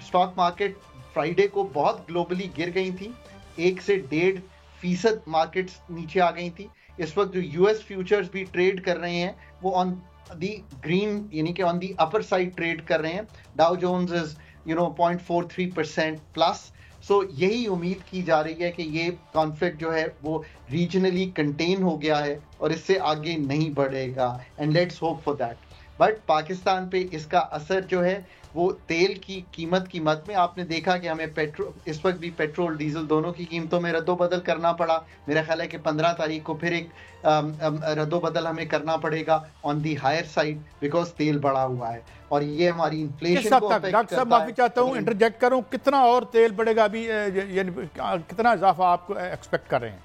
स्टॉक मार्केट फ्राइडे को बहुत ग्लोबली गिर गई थी, 1 से 1.5% मार्केट्स नीचे आ गई थी। इस वक्त जो US फ्यूचर्स भी ट्रेड कर रहे हैं वो ऑन दी ग्रीन यानी कि on the upper side trade कर रहे हैं। Dow Jones is 0.43% plus. सो यही उम्मीद की जा रही है कि ये कॉन्फ्लिक्ट जो है वो रीजनली कंटेन हो गया है और इससे आगे नहीं बढ़ेगा and let's hope for that. But Pakistan पे इसका असर जो है वो तेल की कीमत की मद में आपने देखा कि हमें पेट्रोल इस वक्त भी पेट्रोल डीजल दोनों की कीमतों में रद्दोबदल करना पड़ा। मेरा ख्याल है कि 15 तारीख को फिर एक रद्दोबदल हमें करना पड़ेगा on the higher side because तेल बढ़ा हुआ है और ये हमारी इन्फ्लेशन को अफेक्ट करता है। डॉक्टर साहब माफी चाहता हूँ इंटरजेक्ट करूँ, कितना और तेल बढ़ेगा अभी, यानी कितना इजाफा आप एक्सपेक्ट कर रहे हैं?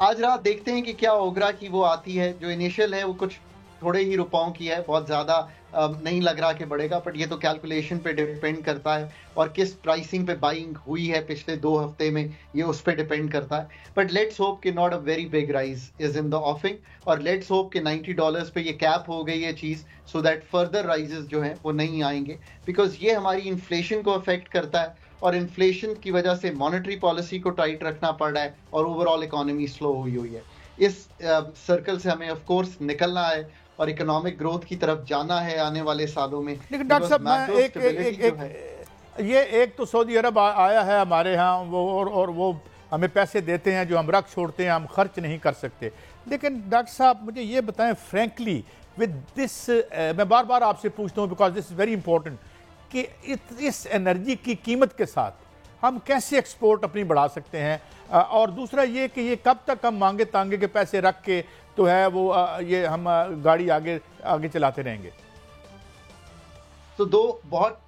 आज रात देखते हैं कि क्या ओगरा की वो आती है। जो इनिशियल है वो कुछ थोड़े ही रुपयों की है, बहुत ज़्यादा नहीं लग रहा कि बढ़ेगा, बट ये तो कैलकुलेशन पे डिपेंड करता है और किस प्राइसिंग पे बाइंग हुई है पिछले 2 हफ्ते में, ये उस पे डिपेंड करता है। बट लेट्स होप कि not a very big rise is in the offing और लेट्स होप कि $90 पे ये कैप हो गई है चीज़, सो दैट फर्दर राइजेस जो हैं वो नहीं आएंगे बिकॉज ये हमारी इन्फ्लेशन को अफेक्ट करता है और इन्फ्लेशन की वजह से मॉनेटरी पॉलिसी को टाइट रखना पड़ रहा है और ओवरऑल इकोनॉमी स्लो हुई है। इस सर्कल से हमें ऑफ कोर्स निकलना है और इकोनॉमिक ग्रोथ की तरफ जाना है आने वाले सालों में। लेकिन डॉक्टर साहब मैं एक तो सऊदी अरब आया है हमारे यहाँ वो और वो हमें पैसे देते हैं जो हम रख छोड़ते हैं, हम खर्च नहीं कर सकते। लेकिन डॉक्टर साहब मुझे ये बताएं फ्रेंकली विद दिस, मैं बार बार आपसे पूछता हूँ because this is very important कि इस एनर्जी की कीमत के साथ हम कैसे एक्सपोर्ट अपनी बढ़ा सकते हैं, और दूसरा ये कि ये कब तक हम मांगे तांगे के पैसे रख के तो है वो ये हम गाड़ी आगे चलाते रहेंगे? तो 2 बहुत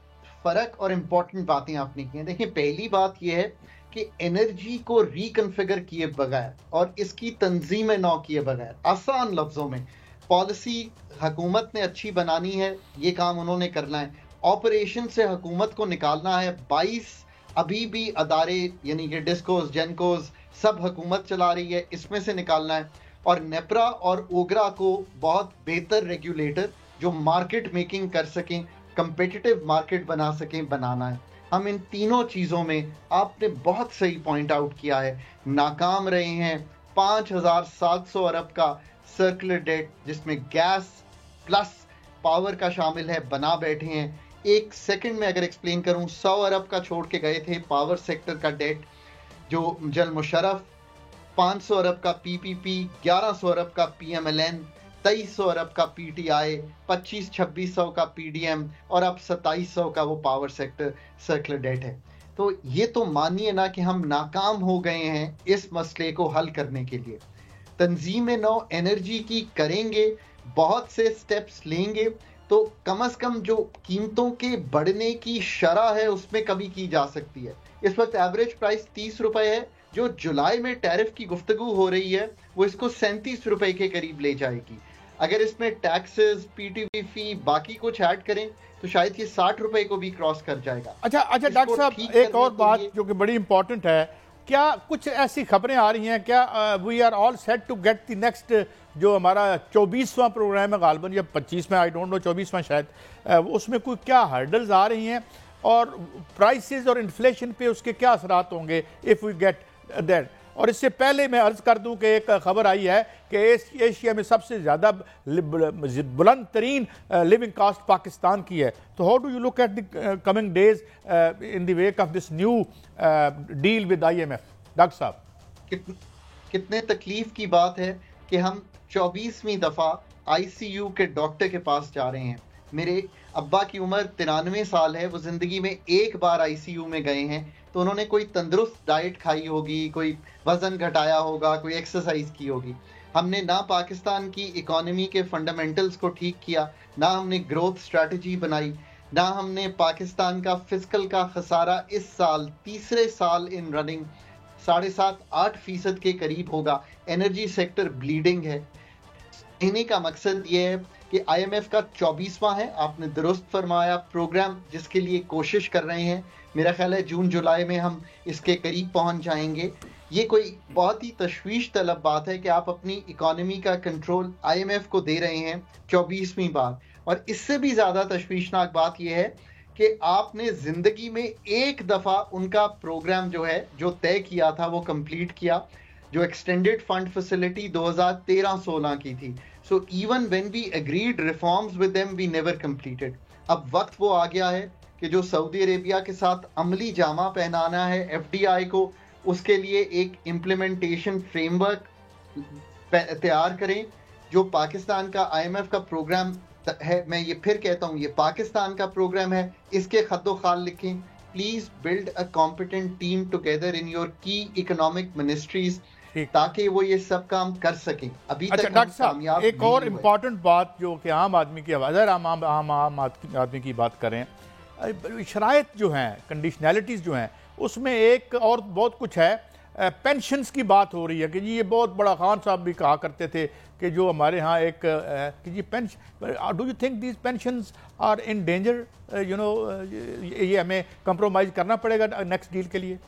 फर्क और इम्पोर्टेंट बातें आपने की हैं। देखिए पहली बात यह है कि एनर्जी को रिकन्फिगर किए बगैर और इसकी तंजीम नौ किए बगैर, आसान लफ्जों में पॉलिसी हुकूमत ने अच्छी बनानी है, ये काम उन्होंने करना है। ऑपरेशन से हुकूमत को निकालना है। 22 अभी भी अदारे यानी कि डिस्कोस जेनकोस सब हुकूमत चला रही है, इसमें से निकालना है और नेपरा और ओगरा को बहुत बेहतर रेगुलेटर जो मार्केट मेकिंग कर सकें, कंपेटिटिव मार्केट बना सकें, बनाना है। हम इन तीनों चीज़ों में आपने बहुत सही पॉइंट आउट किया है, नाकाम रहे हैं। 5,700 अरब का सर्कुलर डेट जिसमें गैस प्लस पावर का शामिल है बना बैठे हैं। एक सेकंड में अगर एक्सप्लेन करूं, 100 अरब का छोड़ के गए थे पावर सेक्टर का डेट जो जनरल मुशर्रफ, 500 अरब का PPP, 1100 अरब का PMLN, 2300 अरब का PTI, 2500-2600 का PDM और अब 2700 का वो पावर सेक्टर सर्कुलर डेट है। तो ये तो मानिए ना कि हम नाकाम हो गए हैं इस मसले को हल करने के लिए। तंजीम नौ एनर्जी की करेंगे, बहुत से स्टेप्स लेंगे तो कम से कम जो कीमतों के बढ़ने की शरह है उसमें कमी की जा सकती है। इस वक्त एवरेज प्राइस 30 रुपए है, जो जुलाई में टैरिफ की गुफ्तगू हो रही है वो इसको 37 रुपए के करीब ले जाएगी। अगर इसमें टैक्सेस, PTV फी, बाकी कुछ ऐड करें तो शायद ये 60 रुपए को भी क्रॉस कर जाएगा। अच्छा डॉक्टर साहब एक और बात जो कि बड़ी इंपॉर्टेंट है, क्या कुछ ऐसी खबरें आ रही हैं क्या we are all set to get the next जो हमारा 24वां प्रोग्राम है गालबन या 25वां, आई डोंट नो 24वां शायद, उसमें कोई क्या हर्डल्स आ रही हैं और प्राइसेस और इन्फ्लेशन पे उसके क्या असरात होंगे इफ़ वी गेट दैट? और इससे पहले मैं अर्ज़ कर दूं कि एक ख़बर आई है कि एशिया में सबसे ज़्यादा बुलंद तरीन लिविंग कास्ट पाकिस्तान की है। तो how do you look at the coming days in the wake of this new deal with IMF? Doctor साहब, कितने तकलीफ की बात है कि हम 24वीं दफ़ा ICU के डॉक्टर के पास जा रहे हैं। मेरे अब्बा की उम्र 93 साल है, वो ज़िंदगी में एक बार ICU में गए हैं, तो उन्होंने कोई तंदुरुस्त डाइट खाई होगी, कोई वज़न घटाया होगा, कोई एक्सरसाइज की होगी। हमने ना पाकिस्तान की इकोनॉमी के फंडामेंटल्स को ठीक किया, ना हमने ग्रोथ स्ट्रैटेजी बनाई, ना हमने पाकिस्तान का फिस्कल का खसारा इस साल तीसरे साल इन रनिंग 7.5-8% के करीब होगा। एनर्जी सेक्टर ब्लीडिंग है। कहने का मकसद ये है कि IMF का 24वां है, आपने दुरुस्त फरमाया, प्रोग्राम जिसके लिए कोशिश कर रहे हैं। मेरा ख्याल है जून जुलाई में हम इसके करीब पहुंच जाएंगे। ये कोई बहुत ही तशवीश तलब बात है कि आप अपनी इकोनॉमी का कंट्रोल IMF को दे रहे हैं 24वीं बार। और इससे भी ज़्यादा तशवीशनाक बात यह है कि आपने ज़िंदगी में एक दफ़ा उनका प्रोग्राम जो है, जो तय किया था, वो कंप्लीट किया, जो एक्सटेंडेड फंड फैसिलिटी 2013-16 की थी। So even when we agreed reforms with them, we never completed. अब वक्त वो आ गया है कि जो सऊदी अरेबिया के साथ अमली जामा पहनाना है FDI को, उसके लिए एक इम्प्लीमेंटेशन फ्रेमवर्क तैयार करें। जो पाकिस्तान का IMF का प्रोग्राम है, मैं ये फिर कहता हूँ, ये पाकिस्तान का प्रोग्राम है, इसके खतो खाल लिखें। Please build a competent team together in your की इकोनॉमिक मिनिस्ट्रीज, ताकि वो ये सब काम कर सकें। अभी अच्छा डॉक्टर साहब, एक और इम्पॉर्टेंट बात जो कि आम आदमी की आवाज़, आम आदमी की बात करें, शराइत जो हैं, कंडीशनैलिटीज़ जो हैं, उसमें एक और बहुत कुछ है। पेंशन्स की बात हो रही है कि जी ये बहुत बड़ा, खान साहब भी कहा करते थे कि जो हमारे यहाँ एक कि जी pension, do you think these pensions are in danger? You know, ये हमें कंप्रोमाइज़ करना पड़ेगा नेक्स्ट डील के लिए?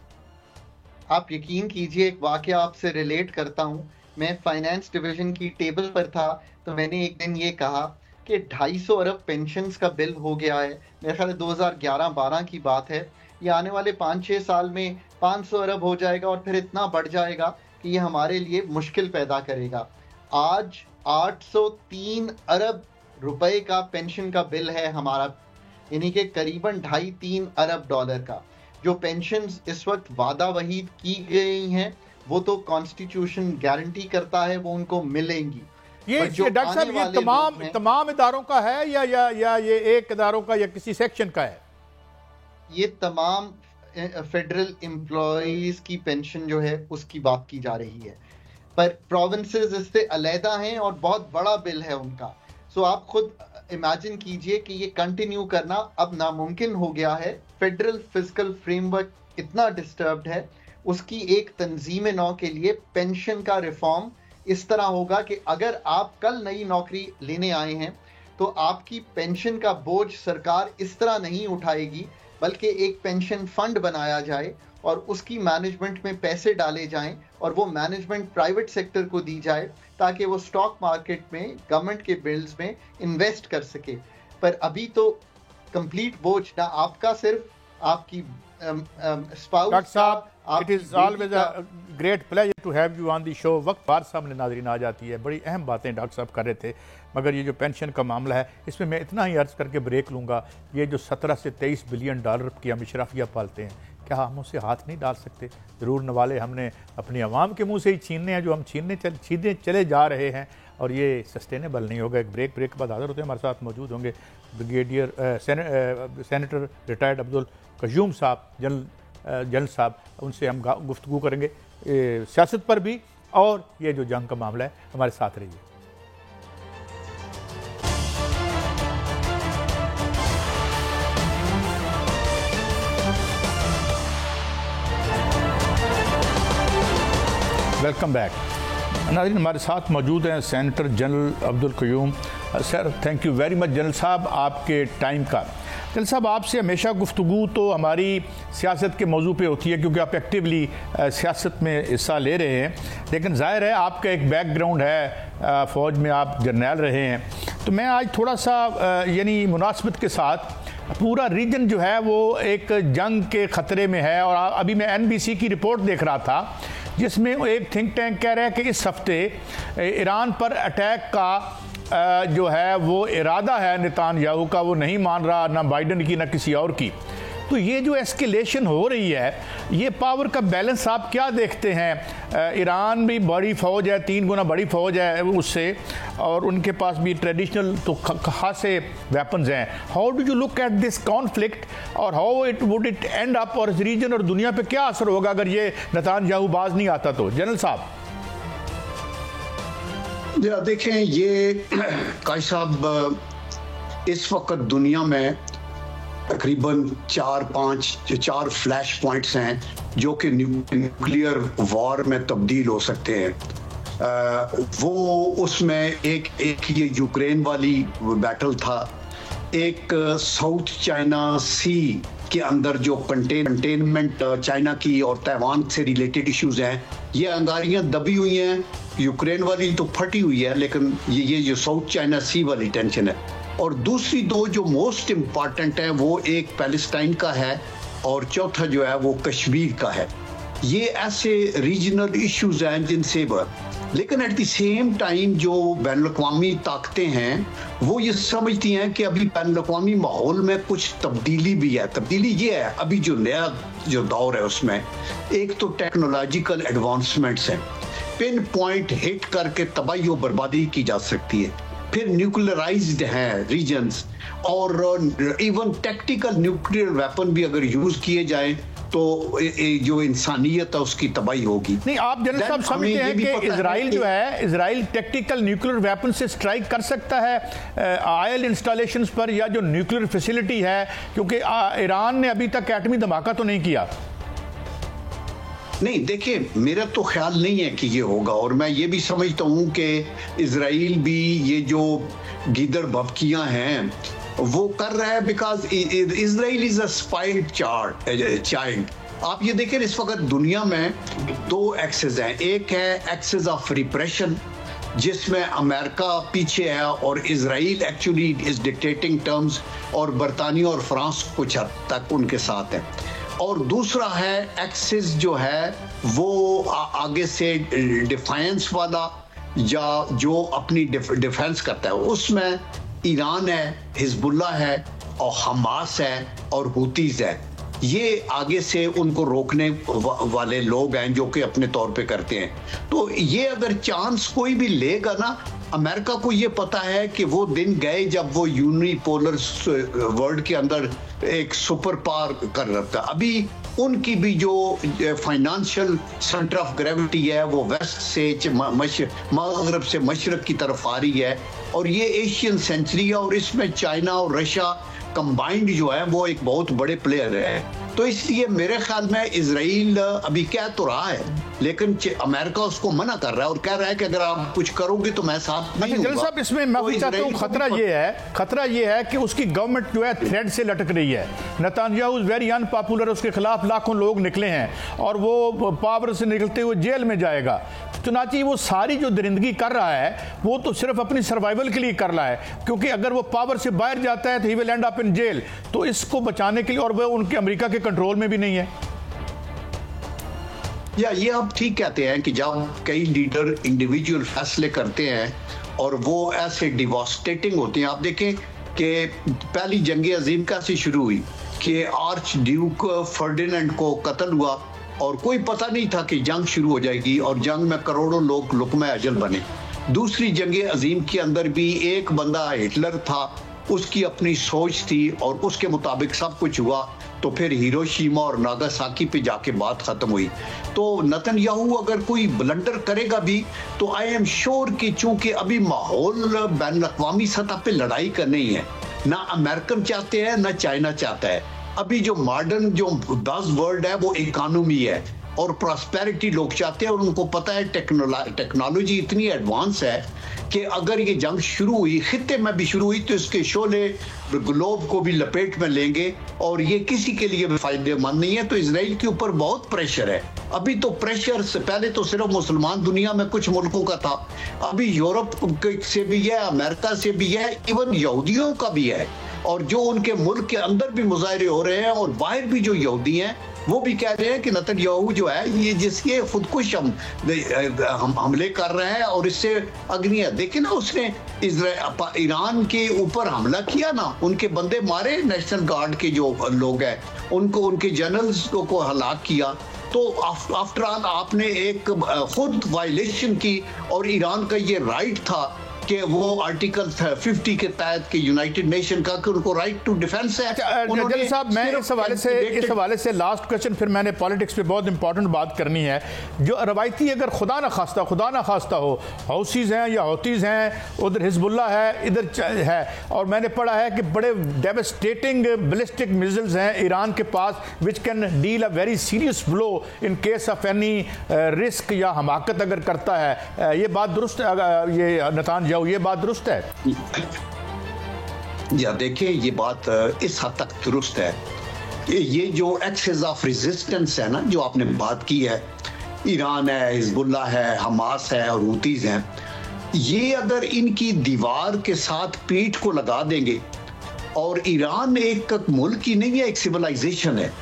आप यकीन कीजिए, एक वाक़या आपसे रिलेट करता हूँ। मैं फाइनेंस डिवीजन की टेबल पर था, तो मैंने एक दिन ये कहा कि 250 अरब पेंशन्स का बिल हो गया है। मेरे ख्याल 2011-12 की बात है। ये आने वाले 5-6 साल में 500 अरब हो जाएगा और फिर इतना बढ़ जाएगा कि ये हमारे लिए मुश्किल पैदा करेगा। आज 803 अरब रुपए का पेंशन का बिल है हमारा, यानी कि करीबन 2.5-3 अरब डॉलर का। जो पेंशन्स इस वक्त वादा वहीद की गई हैं, वो तो कॉन्स्टिट्यूशन गारंटी करता है वो उनको मिलेंगी। ये डॉक्टर साहब, ये तमाम इदारों का है या ये एक इदारों का या किसी सेक्शन का है? ये तमाम फेडरल एम्प्लॉइज की पेंशन जो है उसकी बात की जा रही है, पर प्रोविंसेस इससे अलहदा हैं और बहुत बड़ा बिल है उनका। सो आप खुद इमेजिन कीजिए कि ये कंटिन्यू करना अब नामुमकिन हो गया है। फेडरल फिस्कल फ्रेमवर्क इतना डिस्टर्ब्ड है, उसकी एक तंजीम नौ के लिए पेंशन का रिफॉर्म इस तरह होगा कि अगर आप कल नई नौकरी लेने आए हैं तो आपकी पेंशन का बोझ सरकार इस तरह नहीं उठाएगी, बल्कि एक पेंशन फंड बनाया जाए और उसकी मैनेजमेंट में पैसे डाले जाएं और वो मैनेजमेंट प्राइवेट सेक्टर को दी जाए ताकि वो स्टॉक मार्केट में गवर्नमेंट के बिल्ड्स में इन्वेस्ट कर सके। पर अभी तो कंप्लीट बोझ ना आपका, सिर्फ आपकी स्पाउस का। It is always a great pleasure to have you on the show. वक्त बार सामने नाज़रीन आ जाती है, बड़ी अहम बातें डॉक्टर साहब कर रहे थे, मगर ये जो पेंशन का मामला है इसमें मैं इतना ही अर्ज़ करके ब्रेक लूँगा। ये जो 17 से 23 बिलियन डॉलर की हम इशराफिया पालते हैं, क्या हम उसे हाथ नहीं डाल सकते? ज़रूर नवाले हमने अपनी आवाम के मुंह से ही छीनने हैं, जो हम छीनने चले जा रहे हैं, और ये सस्टेनेबल नहीं होगा। एक ब्रेक के बाद हाज़िर होते हैं। हमारे साथ मौजूद होंगे brigadier senator retired Abdul Qayyum साहब, जनरल साहब। उनसे हम गुफ्तगू करेंगे सियासत पर भी और ये जो जंग का मामला है। हमारे साथ रहिए। वेलकम बैक नाज़रीन। हमारे साथ मौजूद हैं senator general Abdul Qayyum. Sir, thank you very much general साहब आपके टाइम का। जनरल साहब, आपसे हमेशा गुफ्तगू तो हमारी सियासत के मौजू पे होती है, क्योंकि आप एक्टिवली सियासत में हिस्सा ले रहे हैं, लेकिन ज़ाहिर है आपका एक बैकग्राउंड है, फ़ौज में आप जर्नैल रहे हैं। तो मैं आज थोड़ा सा यानी मुनासबत के साथ, पूरा रीजन जो है वो एक जंग के ख़तरे में है, और अभी मैं NBC की रिपोर्ट देख रहा था जिसमें एक थिंक टैंक कह रहा है कि इस हफ्ते ईरान पर अटैक का जो है वो इरादा है नेतान्याहू का, वो नहीं मान रहा, ना बाइडन की ना किसी और की। तो ये जो एस्केलेशन हो रही है, ये पावर का बैलेंस आप क्या देखते हैं? ईरान भी बड़ी फ़ौज है, 3 गुना बड़ी फ़ौज है उससे, और उनके पास भी ट्रेडिशनल तो खासे वेपन्स हैं। How do you look at this conflict और how it would it end up, और इस रीजन और दुनिया पे क्या असर होगा अगर ये नेतान्याहू बाज नहीं आता तो? जनरल साहब। देखें, ये काई साहब, इस वक्त दुनिया में तकरीबन 4 फ्लैश पॉइंट्स हैं जो कि न्यूक्लियर वॉर में तब्दील हो सकते हैं। वो उसमें एक ये यूक्रेन वाली बैटल था, एक साउथ चाइना सी के अंदर जो कंटेनमेंट चाइना की और ताइवान से रिलेटेड इश्यूज हैं, ये अंगारियां दबी हुई हैं। यूक्रेन वाली तो फटी हुई है, लेकिन ये जो साउथ चाइना सी वाली टेंशन है। और दूसरी 2 जो मोस्ट इम्पॉर्टेंट है, वो एक पैलेस्टाइन का है और चौथा जो है वो कश्मीर का है। ये ऐसे रीजनल इश्यूज हैं जिनसे, लेकिन एट द सेम टाइम जो बैनुल-अक़वामी ताकतें हैं वो ये समझती हैं कि अभी बैनुल-अक़वामी माहौल में कुछ तब्दीली भी है। तब्दीली ये है, अभी जो नया जो दौर है उसमें एक तो टेक्नोलॉजिकल एडवांसमेंट्स हैं, पिन पॉइंट हिट करके तबाही और बर्बादी की जा सकती है। फिर न्यूक्लियराइज्ड हैं रीजन्स, और इवन टैक्टिकल न्यूक्लियर वेपन भी अगर यूज किए जाए तो जो इंसानियत है उसकी तबाही होगी। नहीं, आप जनरल साहब समझते हैं कि इजराइल जो है, इजराइल टैक्टिकल न्यूक्लियर वेपन से स्ट्राइक कर सकता है ऑयल इंस्टॉलेशंस पर या जो न्यूक्लियर फैसिलिटी है, क्योंकि ईरान ने अभी तक एटमी धमाका तो नहीं किया। नहीं, देखिए, मेरा तो ख्याल नहीं है कि ये होगा, और मैं ये भी समझता हूँ कि इजराइल भी ये जो गिदड़ भपकियाँ हैं वो कर रहा है, because Israel is a spoiled child. आप ये देखें, इस वक्त दुनिया में 2 एक्सेस हैं। एक है एक्सेस ऑफ रिप्रेशन, जिसमें अमेरिका पीछे है और Israel actually is dictating terms, और बरतानिया और फ्रांस कुछ हद तक उनके साथ है। और दूसरा है एक्सिस जो है वो आगे से डिफेंस वाला, या जो अपनी डिफेंस करता है, उसमें ईरान है, हिजबुल्ला है और हमास है और हुतीज है। ये आगे से उनको रोकने वाले लोग हैं जो कि अपने तौर पे करते हैं। तो ये अगर चांस कोई भी लेगा ना, अमेरिका को ये पता है कि वो दिन गए जब वो यूनिपोलर वर्ल्ड के अंदर एक सुपर पावर कर रहा था। अभी उनकी भी जो फाइनेंशियल सेंटर ऑफ ग्रेविटी है वो वेस्ट से मगरब से मशरक की तरफ आ रही है, और ये एशियन सेंचुरी है, और इसमें चाइना और रशिया कंबाइंड जो है वो एक बहुत बड़े प्लेयर है। तो इसलिए मेरे ख्याल में इजराइल अभी कह तो रहा है, लेकिन अमेरिका उसको मना कर रहा है और कह रहा है कि अगर आप कुछ करोगे तो मैं साथ नहीं हूंगा। साहब, इसमें मैं चाहता हूँ खतरा ये है कि उसकी गवर्नमेंट जो है थ्रेड से लटक रही है। नेतान्याहू इज वेरी अनपॉपुलर, उसके खिलाफ लाखों लोग निकले हैं और वो पावर से निकलते हुए जेल में जाएगा। चुनांचे वो सारी जो दरिंदगी कर रहा है वो तो सिर्फ अपनी सर्वाइवल के लिए कर रहा है, क्योंकि अगर वो पावर से बाहर जाता है तो he will end up in jail. तो इसको बचाने के लिए, और वो उनके अमेरिका के कंट्रोल में भी नहीं है। या ये आप ठीक कहते हैं कि जब कई लीडर इंडिविजुअल फैसले करते हैं और वो ऐसे डिवास्टेटिंग होते हैं। आप देखें कि पहली जंग अजीम कैसे शुरू हुई कि आर्च ड्यूक फर्डिनेंड को कत्ल हुआ और कोई पता नहीं था कि जंग शुरू हो जाएगी, और जंग में करोड़ों लोग लुकमा अजल बने। दूसरी जंग अजीम के अंदर भी एक बंदा हिटलर था, उसकी अपनी सोच थी और उसके मुताबिक सब कुछ हुआ। तो फिर हिरोशिमा और नागासाकी पे जाके बात खत्म हुई। तो नेतन्याहू अगर कोई ब्लंडर करेगा भी तो आई एम श्योर कि चूंकि अभी माहौल बैनुल-अक़वामी सतह पे लड़ाई का नहीं है, ना अमेरिकन चाहते हैं ना चाइना चाहता है। अभी जो मॉडर्न जो बज़वर्ड है वो इकोनॉमी है और प्रॉस्पेरिटी लोग चाहते हैं, और उनको पता है टेक्नोलॉजी इतनी एडवांस है कि अगर ये जंग शुरू हुई, खित्ते में भी शुरू हुई, तो इसके शोले ग्लोब को भी लपेट में लेंगे और ये किसी के लिए फायदेमंद नहीं है। तो इजराइल के ऊपर बहुत प्रेशर है। अभी तो प्रेशर से पहले तो सिर्फ मुसलमान दुनिया में कुछ मुल्कों का था, अभी यूरोप से भी है, अमेरिका से भी है, इवन यहूदियों का भी है। और जो उनके मुल्क के अंदर भी मुजाहरे हो रहे हैं और बाहर भी जो यहूदी हैं वो भी कह रहे हैं कि नेतन्याहू जो है ये जिसके खुदकुश हम हमले कर रहे हैं और इससे अग्नि देखिए ना, उसने ईरान के ऊपर हमला किया ना, उनके बंदे मारे, नेशनल गार्ड के जो लोग हैं उनको, उनके जनरल्स को हलाक किया। तो आफ्टर ऑल आपने एक खुद वायलेशन की, और ईरान का ये राइट था कि वो आर्टिकल 50 के तहत के यूनाइटेड नेशन का कि उनको राइट टू डिफेंस है। जलील साहब, मैं इस हवाले से लास्ट क्वेश्चन, फिर मैंने पॉलिटिक्स पे बहुत इंपॉर्टेंट बात करनी है। जो रवायती, अगर खुदा ना खास्ता हो, हौसीज हैं या हौतीज हैं, उधर हिजबुल्ला है, इधर है, और मैंने पढ़ा है कि बड़े डेवास्टेटिंग बैलिस्टिक मिसाइल्स हैं ईरान के पास which can deal a very serious blow in case of any risk या हमाकत अगर करता है। ये बात दुरुस्त है? ये नेतान्याहू, ये बात दुरुस्त है? या देखिए, ये बात इस हद तक दुरुस्त है। ये जो एक्सेस ऑफ रेजिस्टेंस है ना, जो आपने बात की है, ईरान है, हिजबुल्ला है, हमास है और हूतीज हैं, ये अगर इनकी दीवार के साथ पीठ को लगा देंगे, और ईरान एक मुल्क ही नहीं है, एक सिविलाइजेशन है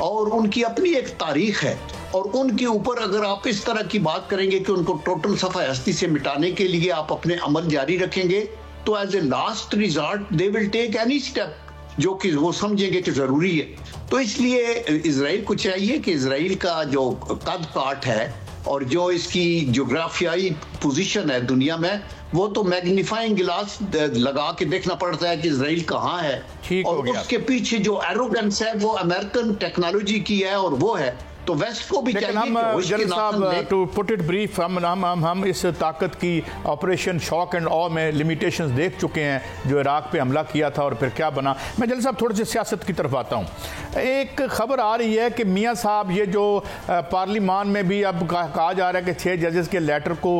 और उनकी अपनी एक तारीख है, और उनके ऊपर अगर आप इस तरह की बात करेंगे कि उनको टोटल सफा हस्ती से मिटाने के लिए आप अपने अमल जारी रखेंगे, तो as a last resort they will take any step जो कि वो समझेंगे कि जरूरी है। तो इसलिए इजराइल को चाहिए कि इजराइल का जो कद काट है और जो इसकी जोग्राफियाई पोजीशन है दुनिया में, वो तो मैग्नीफाइंग गिलास लगा के देखना पड़ता है कि इजराइल कहाँ है, और उसके पीछे जो एरोगेंस है वो अमेरिकन टेक्नोलॉजी की है, और वो है तो वेस्ट को भी चाहिए। जलील साहब, टू पुट इट ब्रीफ, हम इस ताकत की ऑपरेशन शॉक एंड ऑ में लिमिटेशंस देख चुके हैं, जो इराक पे हमला किया था और फिर क्या बना। मैं जलील साहब थोड़ी सी सियासत की तरफ आता हूँ। एक खबर आ रही है कि मियाँ साहब, ये जो पार्लिमान में भी अब कहा जा रहा है कि 6 जजेस के लेटर को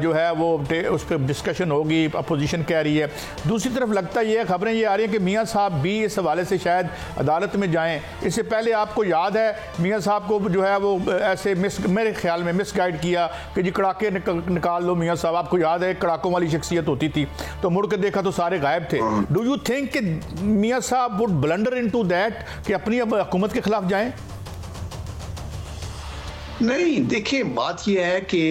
जो है वो उस पर डिस्कशन होगी, अपोजिशन कह रही है। दूसरी तरफ लगता ये खबरें ये आ रही हैं कि मियाँ साहब भी इस हवाले से शायद अदालत में जाएँ। इससे पहले आपको याद है मियाँ साहब को जो है वो ऐसे मेरे ख्याल में मिसगाइड किया कि जी कड़ाके निकाल लो मियाँ साहब। आपको याद है कड़ाकों वाली शख्सियत होती थी, तो मुड़ के देखा तो सारे गायब थे। डू यू थिंक कि मियाँ साहब वुड ब्लंडर इनटू दैट कि अपनी अब हुकूमत के खिलाफ जाएं? नहीं, देखिए बात यह है कि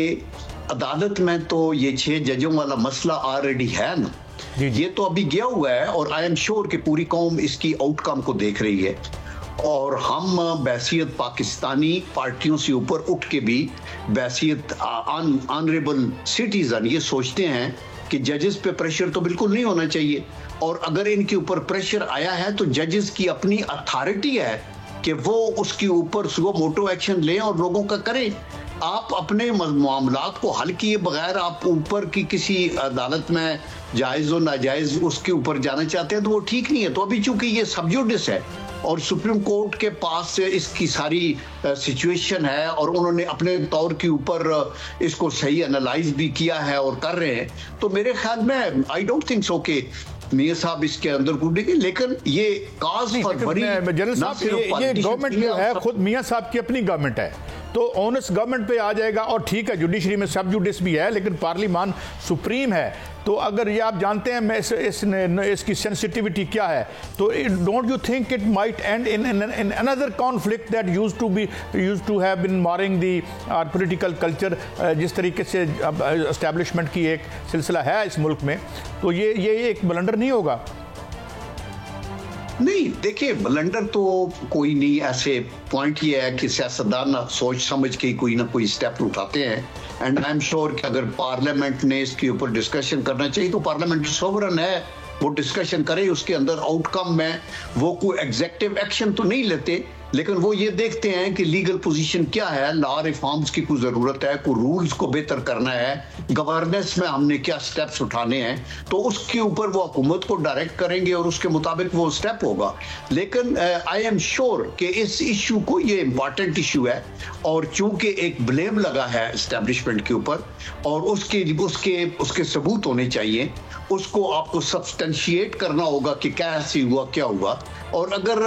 अदालत में तो ये 6 जजों वाला मसला ऑलरेडी है ना, ये तो अभी गया हुआ है, और आई एम श्योर कि पूरी कौम इसकी आउटकम को देख रही है। और हम बहसियत पाकिस्तानी पार्टियों से ऊपर उठ के भी बहसियत ऑनरेबल सिटीजन ये सोचते हैं कि जजेस पे प्रेशर तो बिल्कुल नहीं होना चाहिए, और अगर इनके ऊपर प्रेशर आया है तो जजेस की अपनी अथॉरिटी है कि वो उसके ऊपर मोटो एक्शन लें और लोगों का करें। आप अपने मामलात को हल किए बगैर आप ऊपर की किसी अदालत में जायज़ और नाजायज़ उसके ऊपर जाना चाहते हैं तो वो ठीक नहीं है। तो अभी चूंकि ये सब जुडिस है और सुप्रीम कोर्ट के पास इसकी सारी सिचुएशन है, और उन्होंने अपने तौर के ऊपर इसको सही एनालाइज भी किया है और कर रहे हैं, तो मेरे ख्याल में आई डोंट थिंक सो कि मियां साहब इसके अंदर कूदेंगे। लेकिन ये काज फॉर वरी, जनरल साहब, ये गवर्नमेंट जो है खुद मियां साहब की अपनी गवर्नमेंट है, तो ऑनेस्ट गवर्नमेंट पे आ जाएगा। और ठीक है, जुडिशरी में सब जुडिस भी है, लेकिन पार्लिमान सुप्रीम है। तो अगर ये आप जानते हैं मैं इसकी सेंसिटिविटी क्या है, तो don't you think it might end in another conflict that used to have been marring the our political culture, जिस तरीके से अब एस्टैब्लिशमेंट की एक सिलसिला है इस मुल्क में, तो ये एक ब्लंडर नहीं होगा? नहीं, देखिए ब्लंडर तो कोई नहीं, ऐसे पॉइंट ये है कि सियासतदान सोच समझ के कोई ना कोई स्टेप उठाते हैं, एंड आई एम श्योर कि अगर पार्लियामेंट ने इसके ऊपर डिस्कशन करना चाहिए तो पार्लियामेंट सोवरन है, वो डिस्कशन करे। उसके अंदर आउटकम में वो कोई एग्जेक्टिव एक्शन तो नहीं लेते, लेकिन वो ये देखते हैं कि लीगल पोजीशन क्या है, लॉ रिफॉर्म्स की कोई जरूरत है, कोई रूल्स को बेहतर करना है, गवर्नेंस में हमने क्या स्टेप्स उठाने हैं, तो उसके ऊपर वो हुकूमत को डायरेक्ट करेंगे और उसके मुताबिक वो स्टेप होगा। लेकिन आई एम श्योर कि इस इशू को, ये इंपॉर्टेंट इशू है, और चूंकि एक ब्लेम लगा है एस्टेब्लिशमेंट के ऊपर और उसके सबूत होने चाहिए, उसको आपको सब्सटेंशिएट करना होगा कि कैसे हुआ, क्या हुआ। और अगर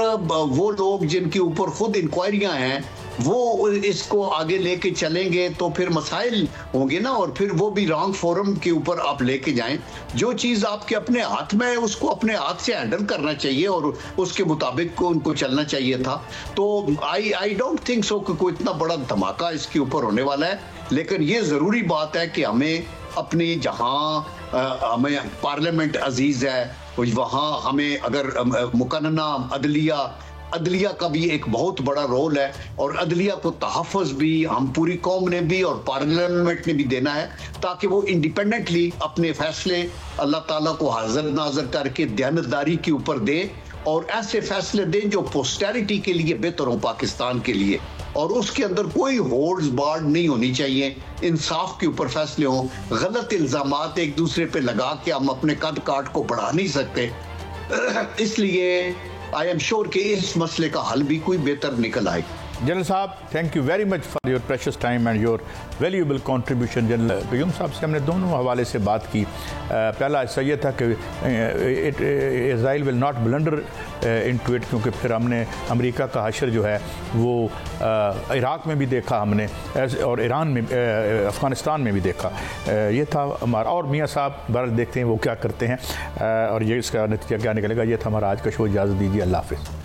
वो लोग जिनके ऊपर खुद इंक्वायरियां हैं वो इसको आगे लेके चलेंगे तो फिर मसाइल होंगे ना, और फिर वो भी रॉन्ग फोरम के ऊपर आप लेके जाएं। जो चीज़ आपके अपने हाथ में है उसको अपने हाथ से हैंडल करना चाहिए और उसके मुताबिक को उनको चलना चाहिए था। तो आई डोंट थिंक सो कि कोई इतना बड़ा धमाका इसके ऊपर होने वाला है, लेकिन ये ज़रूरी बात है कि हमें अपनी जहाँ हमें पार्लियामेंट अजीज़ है वहाँ हमें अगर मुकन्ना अदलिया का भी एक बहुत बड़ा रोल है, और अदलिया को तहफ़्फ़ुज़ भी हम पूरी कौम ने भी और पार्लियामेंट ने भी देना है, ताकि वो इंडिपेंडेंटली अपने फैसले अल्लाह ताला को हाजिर नाज़र करके दयानतदारी के ऊपर दे, और ऐसे फैसले दें जो पोस्टेरिटी के लिए बेहतर हो पाकिस्तान के लिए, और उसके अंदर कोई होल्ड्स बार्ड नहीं होनी चाहिए, इंसाफ के ऊपर फैसले हों। गलत इल्ज़ामात एक दूसरे पे लगा के हम अपने कद काट को बढ़ा नहीं सकते। इसलिए आई एम श्योर कि इस मसले का हल भी कोई बेहतर निकल आए। जनरल साहब, thank you very much for your precious time and your valuable contribution. General बयूम साहब से हमने दोनों हवाले से बात की। पहला हिस्सा ये था कि Israel will not blunder into it, क्योंकि फिर हमने अमेरिका का हशर जो है वो इराक़ में भी देखा हमने, और ईरान में, अफ़गानिस्तान में भी देखा। ये था हमारा, और मियाँ साहब बहरहाल देखते हैं वो क्या करते हैं और ये इसका नतीजा क्या निकलेगा। ये था हमारा आज का शो। इजाज़त दीजिए, अल्लाह हाफ़िज़।